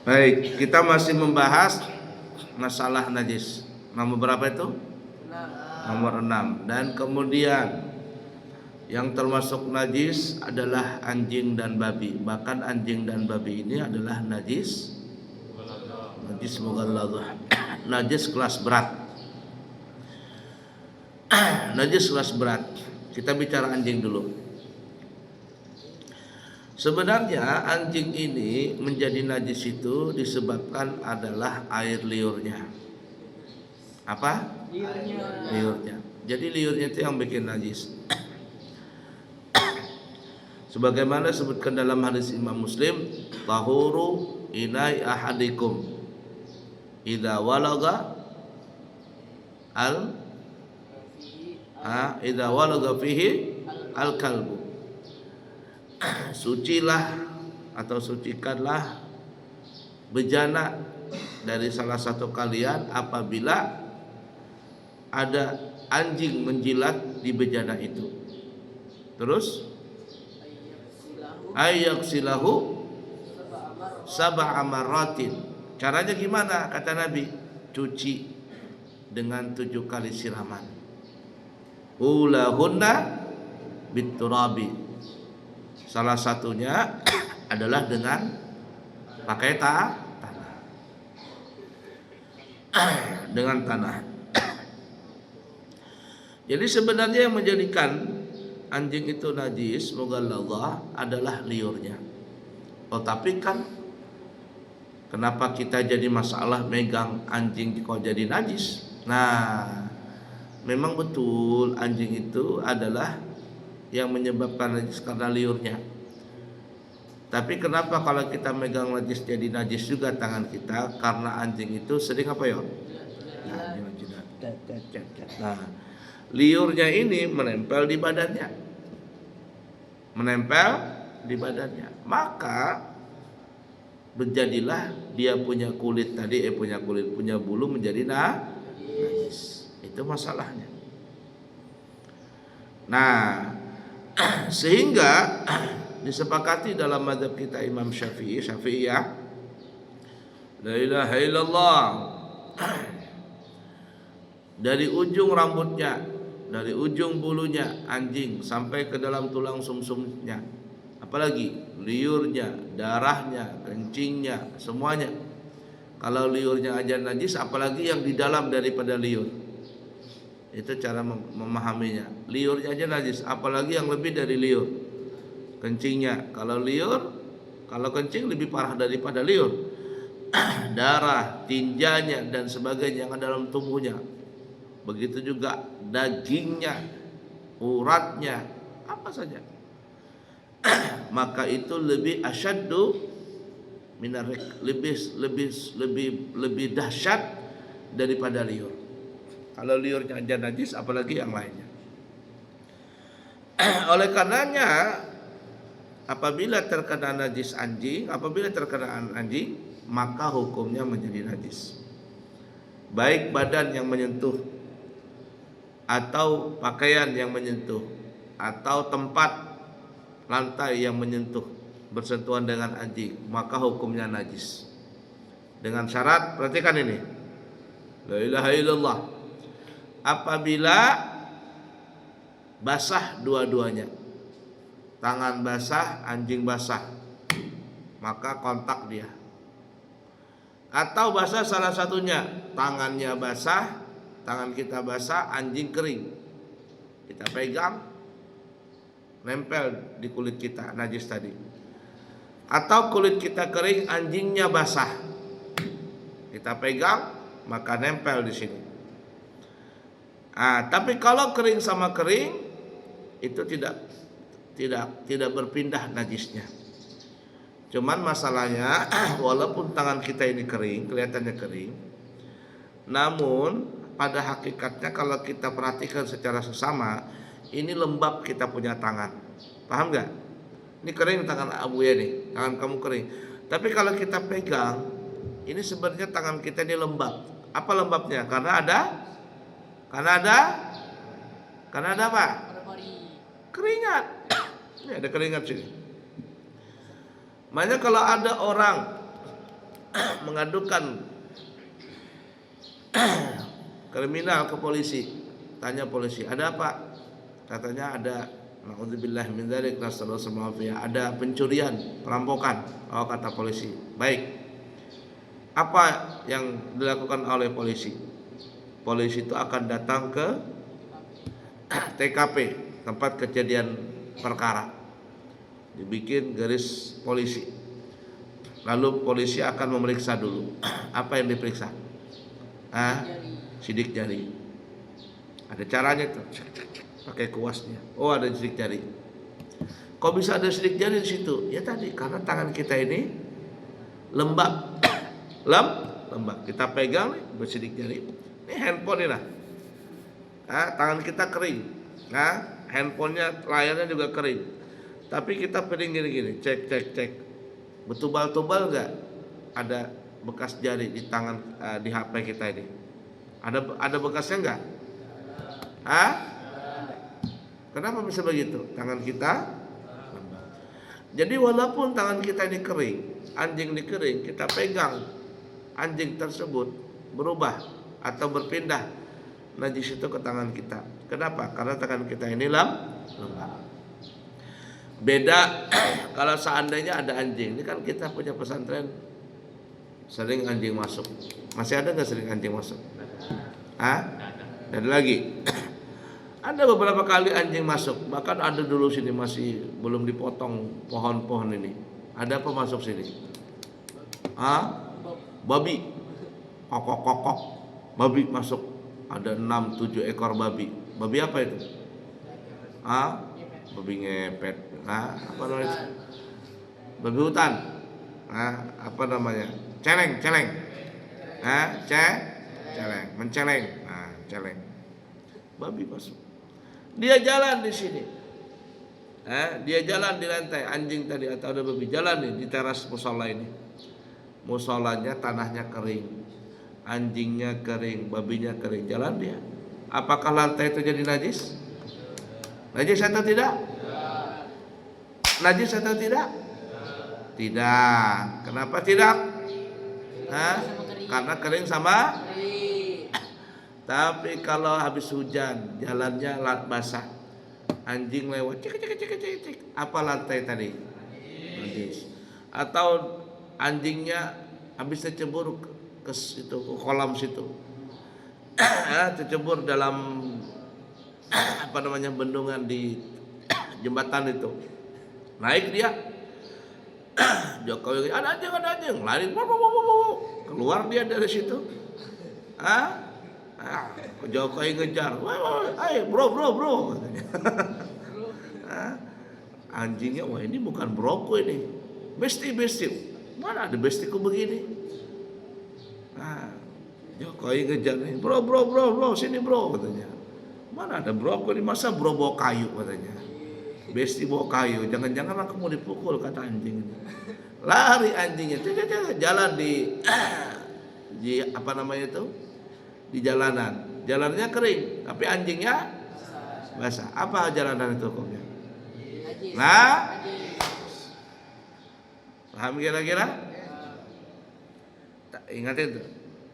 Baik, kita masih membahas masalah najis. Nomor berapa itu? Nomor 6. Dan kemudian yang termasuk najis adalah anjing dan babi. Bahkan anjing dan babi ini adalah najis mughalladhah. Najis kelas berat. Najis kelas berat. Kita bicara anjing dulu. Sebenarnya anjing ini menjadi najis itu disebabkan adalah air liurnya. Apa? Liurnya. Jadi liurnya itu yang bikin najis. Sebagaimana disebutkan dalam hadis Imam Muslim, tahuru inai ahadikum idza walaga fihi al kalbu. Sucilah atau sucikanlah bejana dari salah satu kalian apabila ada anjing menjilat di bejana itu. Terus ayyaksilahu sab'a marratin. Caranya gimana? Kata Nabi, cuci dengan 7 kali siraman. Ulahunna biturabi. Salah satunya adalah dengan pakai tanah. Dengan tanah. Jadi sebenarnya yang menjadikan anjing itu najis mughalladhah adalah liurnya. Oh tapi kan kenapa kita jadi masalah megang anjing kok jadi najis? Nah, memang betul anjing itu adalah yang menyebabkan najis karena liurnya. Tapi kenapa kalau kita megang najis jadi najis juga tangan kita? Karena anjing itu sering apa ya? Nah, liurnya ini menempel di badannya. Maka menjadilah dia punya kulit tadi punya bulu menjadi najis. Itu masalahnya. Nah, sehingga disepakati dalam mazhab kita Imam Syafi'iyah, la ilaha illallah, dari ujung rambutnya, dari ujung bulunya anjing sampai ke dalam tulang sumsumnya, apalagi liurnya, darahnya, kencingnya, semuanya. Kalau liurnya aja najis, apalagi yang di dalam daripada liur. Itu cara memahaminya. Liurnya aja najis, apalagi yang lebih dari liur. Kencingnya, kalau kencing lebih parah daripada liur. Darah, tinjanya dan sebagainya yang ada dalam tubuhnya. Begitu juga dagingnya, uratnya, apa saja. Maka itu lebih asyaddu minarik, lebih dahsyat daripada liur. Kalau liurnya aja najis, apalagi yang lainnya. Oleh karenanya, apabila terkena anjing, maka hukumnya menjadi najis. Baik badan yang menyentuh, atau pakaian yang menyentuh, atau tempat lantai yang menyentuh, bersentuhan dengan anjing, maka hukumnya najis. Dengan syarat, perhatikan ini, la ilaha illallah, apabila basah dua-duanya, tangan basah, anjing basah, maka kontak dia. Atau basah salah satunya, tangannya basah, tangan kita basah, anjing kering, kita pegang, nempel di kulit kita, najis tadi. Atau kulit kita kering, anjingnya basah, kita pegang, maka nempel di sini. Tapi kalau kering sama kering itu tidak berpindah najisnya. Cuman masalahnya walaupun tangan kita ini kering, kelihatannya kering, namun pada hakikatnya kalau kita perhatikan secara sesama, ini lembab kita punya tangan. Paham gak? Ini kering tangan Abu ya nih, tangan kamu kering. Tapi kalau kita pegang, ini sebenarnya tangan kita ini lembab. Apa lembabnya? Karena ada apa? Keringat. Ini ada keringat sini. Makanya kalau ada orang mengadukan kriminal ke polisi. Tanya polisi, ada apa? Katanya ada, naudzubillah min dzalik, nasallallahu alaihi, ada pencurian, perampokan. Oh, kata polisi. Baik. Apa yang dilakukan oleh polisi? Polisi itu akan datang ke TKP, tempat kejadian perkara. Dibikin garis polisi. Lalu polisi akan memeriksa dulu. Apa yang diperiksa? Sidik jari. Ada caranya tuh. Pakai kuasnya. Oh, ada sidik jari. Kok bisa ada sidik jari di situ? Ya tadi, karena tangan kita ini lembab. Lembab. Kita pegang nih, bersidik jari. Ini handphone ini lah. Tangan kita kering. Handphonenya, layarnya juga kering. Tapi kita piring gini-gini, cek. Betubal-tubal nggak ada bekas jari di tangan, di HP kita ini? Ada bekasnya nggak? Kenapa bisa begitu? Tangan kita lembab. Jadi walaupun tangan kita ini kering, anjing ini kering, kita pegang anjing tersebut berubah atau berpindah najis itu ke tangan kita. Kenapa? Karena tangan kita ini lembab. Beda kalau seandainya ada anjing. Ini kan kita punya pesantren sering anjing masuk. Masih ada nggak sering anjing masuk? Dan lagi ada beberapa kali anjing masuk. Bahkan ada dulu sini masih belum dipotong pohon-pohon ini. Ada apa masuk sini? Babi. Kokok. Babi masuk. Ada 6-7 ekor babi. Babi apa itu? Babi ngepet. Apa namanya? Babi hutan. Apa namanya? Celeng. Celeng. Menceleng. Celeng. Babi masuk. Dia jalan di sini. Dia jalan di lantai, anjing tadi atau ada babi jalan nih di teras musola ini. Musolanya tanahnya kering, anjingnya kering, babinya kering, jalan dia. Apakah lantai itu jadi najis? Najis atau tidak? Najis atau tidak? Tidak. Kenapa tidak? Karena kering sama. Tapi kalau habis hujan, jalannya basah, anjing lewat, cek. Apa lantai tadi? Najis. Atau anjingnya habis tercebur ke kolam situ, tercebur dalam bendungan di jembatan itu. Naik dia, Jokowi, ada anjing, lari, keluar dia dari situ. Jokowi ngejar, ayo bro. Anjingnya, wah ini bukan broku ini, besti. Mana ada bestiku begini? Jokowi ngejar nih, bro, sini bro, katanya. Mana ada broku ini, masa bro bawa kayu, katanya. Besti bawa kayu, jangan-jangan aku mau dipukul, kata anjing. Lari anjingnya, jalan di apa namanya itu? Di jalanan. Jalannya kering, tapi anjingnya basah. Apa jalanan itu hukumnya? Paham kira-kira? Ingat itu.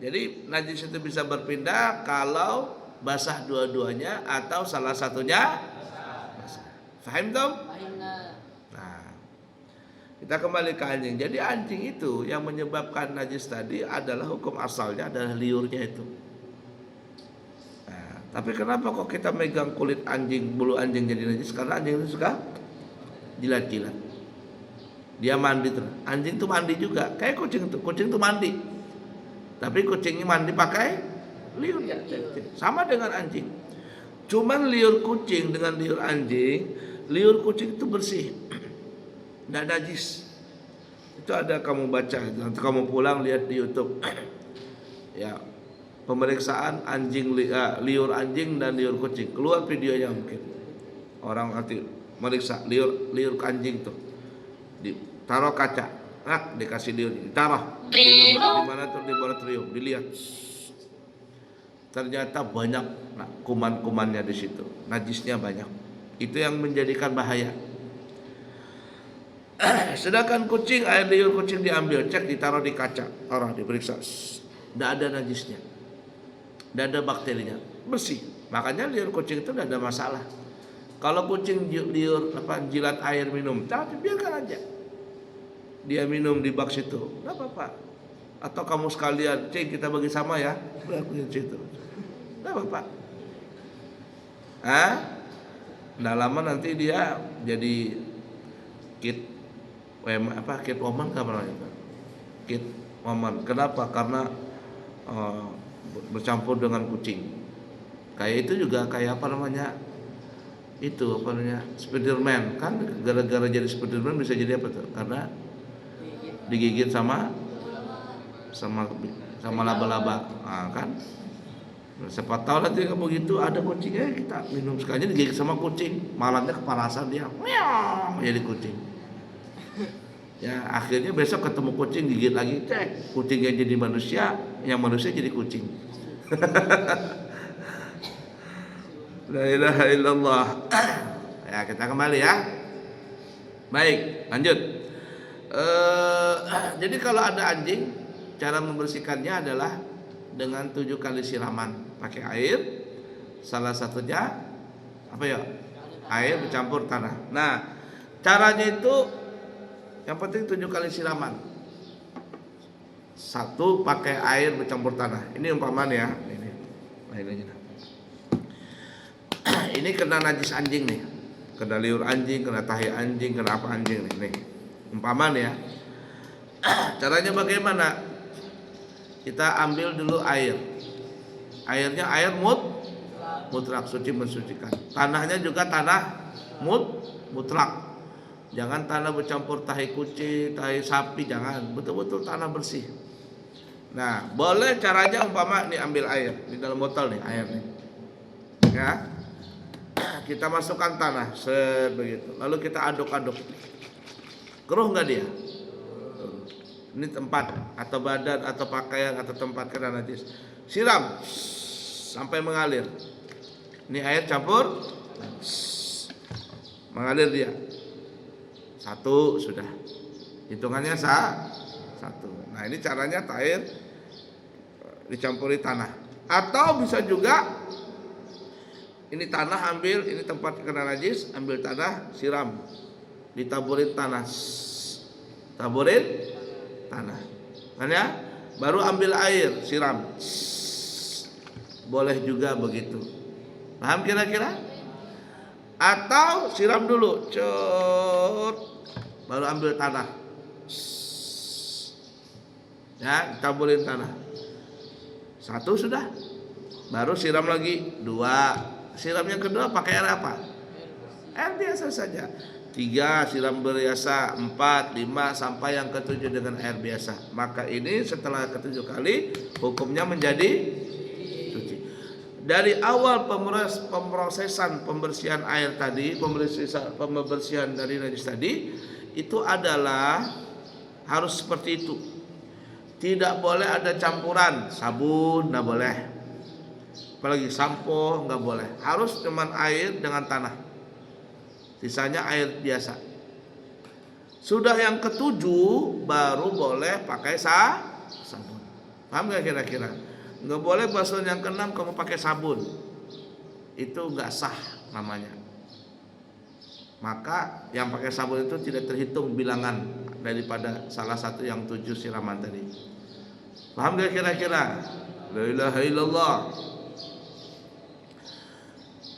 Jadi najis itu bisa berpindah kalau basah dua-duanya atau salah satunya basah. Faham dong? Nah, kita kembali ke anjing. Jadi anjing itu yang menyebabkan najis tadi adalah hukum asalnya adalah liurnya itu. Nah, tapi kenapa kok kita megang kulit anjing, bulu anjing jadi najis? Karena anjing itu suka jilat-jilat. Dia mandi terus. Anjing itu mandi juga. Kayak kucing itu. Kucing itu mandi. Tapi kucingnya mandi pakai liurnya. Sama dengan anjing. Cuman liur kucing dengan liur anjing, liur kucing itu bersih. Tidak najis. Itu ada kamu baca, nanti kamu pulang lihat di YouTube. Ya, pemeriksaan anjing, liur anjing dan liur kucing. Keluar videonya mungkin. Orang nanti meriksa liur anjing tuh. Ditaruh kaca. Dikasih liur, ditaruh di mana tuh, di laboratorium, dilihat. Ternyata banyak kuman-kumannya di situ, najisnya banyak. Itu yang menjadikan bahaya. Sedangkan kucing, air liur kucing diambil, cek, ditaruh di kaca, orang diperiksa, tidak ada najisnya, tidak ada bakterinya, bersih. Makanya liur kucing itu tidak ada masalah. Kalau kucing liur jilat air minum, tapi biarkan aja dia minum di bak situ, tidak apa-apa. Atau kamu sekalian, cek, kita bagi sama ya, lakuin situ, tidak apa-apa. Nggak lama nanti dia jadi kit woman kit woman. Kenapa? Karena bercampur dengan kucing. Kayak itu juga kayak Spiderman kan, gara-gara jadi Spiderman bisa jadi apa tuh? Karena digigit sama laba-laba, kan? Siapa tahu nanti kamu begitu ada kucingnya, kita minum sekali digigit sama kucing, malamnya kepanasan dia, meow, jadi kucing. Ya akhirnya besok ketemu kucing, gigit lagi, cek, kucingnya jadi manusia, yang manusia jadi kucing. La ilaha illallah. Ya, kita kembali ya. Baik, lanjut. Jadi kalau ada anjing, cara membersihkannya adalah dengan 7 kali siraman pakai air. Salah satunya apa ya? Air bercampur tanah. Nah, caranya itu yang penting 7 kali siraman. 1 pakai air bercampur tanah. Ini umpamanya ya. Ini kena najis anjing nih, kena liur anjing, kena tahi anjing, kena apa anjing nih. Umpamanya ya. Caranya bagaimana? Kita ambil dulu air. Airnya air mutlak, suci mensucikan. Tanahnya juga tanah mutlak. Jangan tanah bercampur tahi kucing, tahi sapi, jangan. Betul-betul tanah bersih. Nah, boleh caranya umpama nih, ambil air di dalam botol nih, air nih. Ya. Kita masukkan tanah begitu. Lalu kita aduk-aduk. Keruh enggak dia? Ini tempat atau badan atau pakaian atau tempat kena najis. Siram sampai mengalir. Ini air campur mengalir dia. 1 sudah. Hitungannya 1. Nah, ini caranya air dicampuri tanah. Atau bisa juga ini tanah ambil, ini tempat kena najis, ambil tanah, siram, ditaburin tanah, taburin tanah, kan ya? Baru ambil air, siram. Boleh juga begitu. Paham kira-kira? Atau siram dulu, baru ambil tanah, ya, taburin tanah. 1 sudah, baru siram lagi 2. Siram yang kedua pakai air apa? Air biasa saja. 3 siram biasa, 4, 5 sampai yang ke-7 dengan air biasa. Maka ini setelah ke-7 kali hukumnya menjadi suci. Dari awal pemrosesan pembersihan air tadi, pembersihan dari najis tadi, itu adalah harus seperti itu. Tidak boleh ada campuran sabun, nggak boleh. Apalagi sampo nggak boleh. Harus cuman air dengan tanah. Sisanya air biasa. Sudah yang ke-7 baru boleh pakai sabun. Paham nggak kira-kira? Nggak boleh basuhan yang ke-6 kamu pakai sabun. Itu nggak sah namanya. Maka yang pakai sabun itu tidak terhitung bilangan daripada salah satu yang 7 siraman tadi. Paham nggak kira-kira? La ilaha illallah.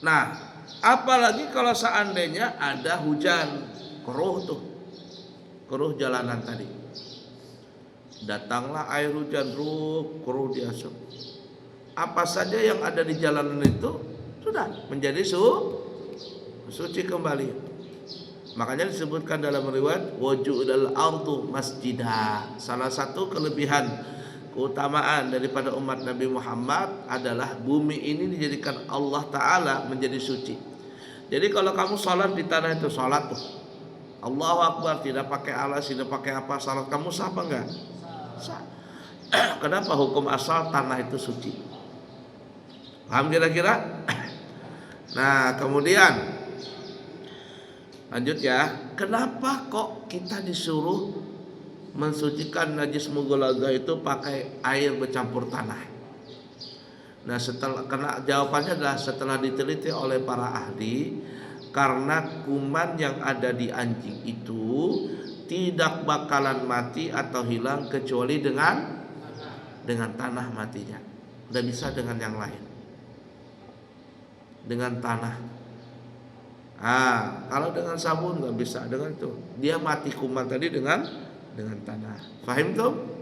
Nah, apalagi kalau seandainya ada hujan, keruh jalanan tadi. Datanglah air hujan, keruh diasuh. Apa saja yang ada di jalanan itu sudah menjadi suci kembali. Makanya disebutkan dalam riwayat wajudal ardu masjidah. Salah satu kelebihan keutamaan daripada umat Nabi Muhammad adalah bumi ini dijadikan Allah Ta'ala menjadi suci. Jadi kalau kamu sholat di tanah itu, sholat tuh Allahu Akbar, tidak pakai alas, tidak pakai apa, sholat kamu sah apa enggak? Sah. Kenapa? Hukum asal tanah itu suci. Paham kira-kira? Nah kemudian Lanjut ya. Kenapa kok kita disuruh mensucikan najis mughaladhah itu pakai air bercampur tanah? Nah, jawabannya adalah setelah diteliti oleh para ahli, karena kuman yang ada di anjing itu tidak bakalan mati atau hilang kecuali dengan tanah matinya. Tidak bisa dengan yang lain. Dengan tanah. Kalau dengan sabun nggak bisa, dengan itu dia mati kuman tadi dengan tanah. Paham tuh?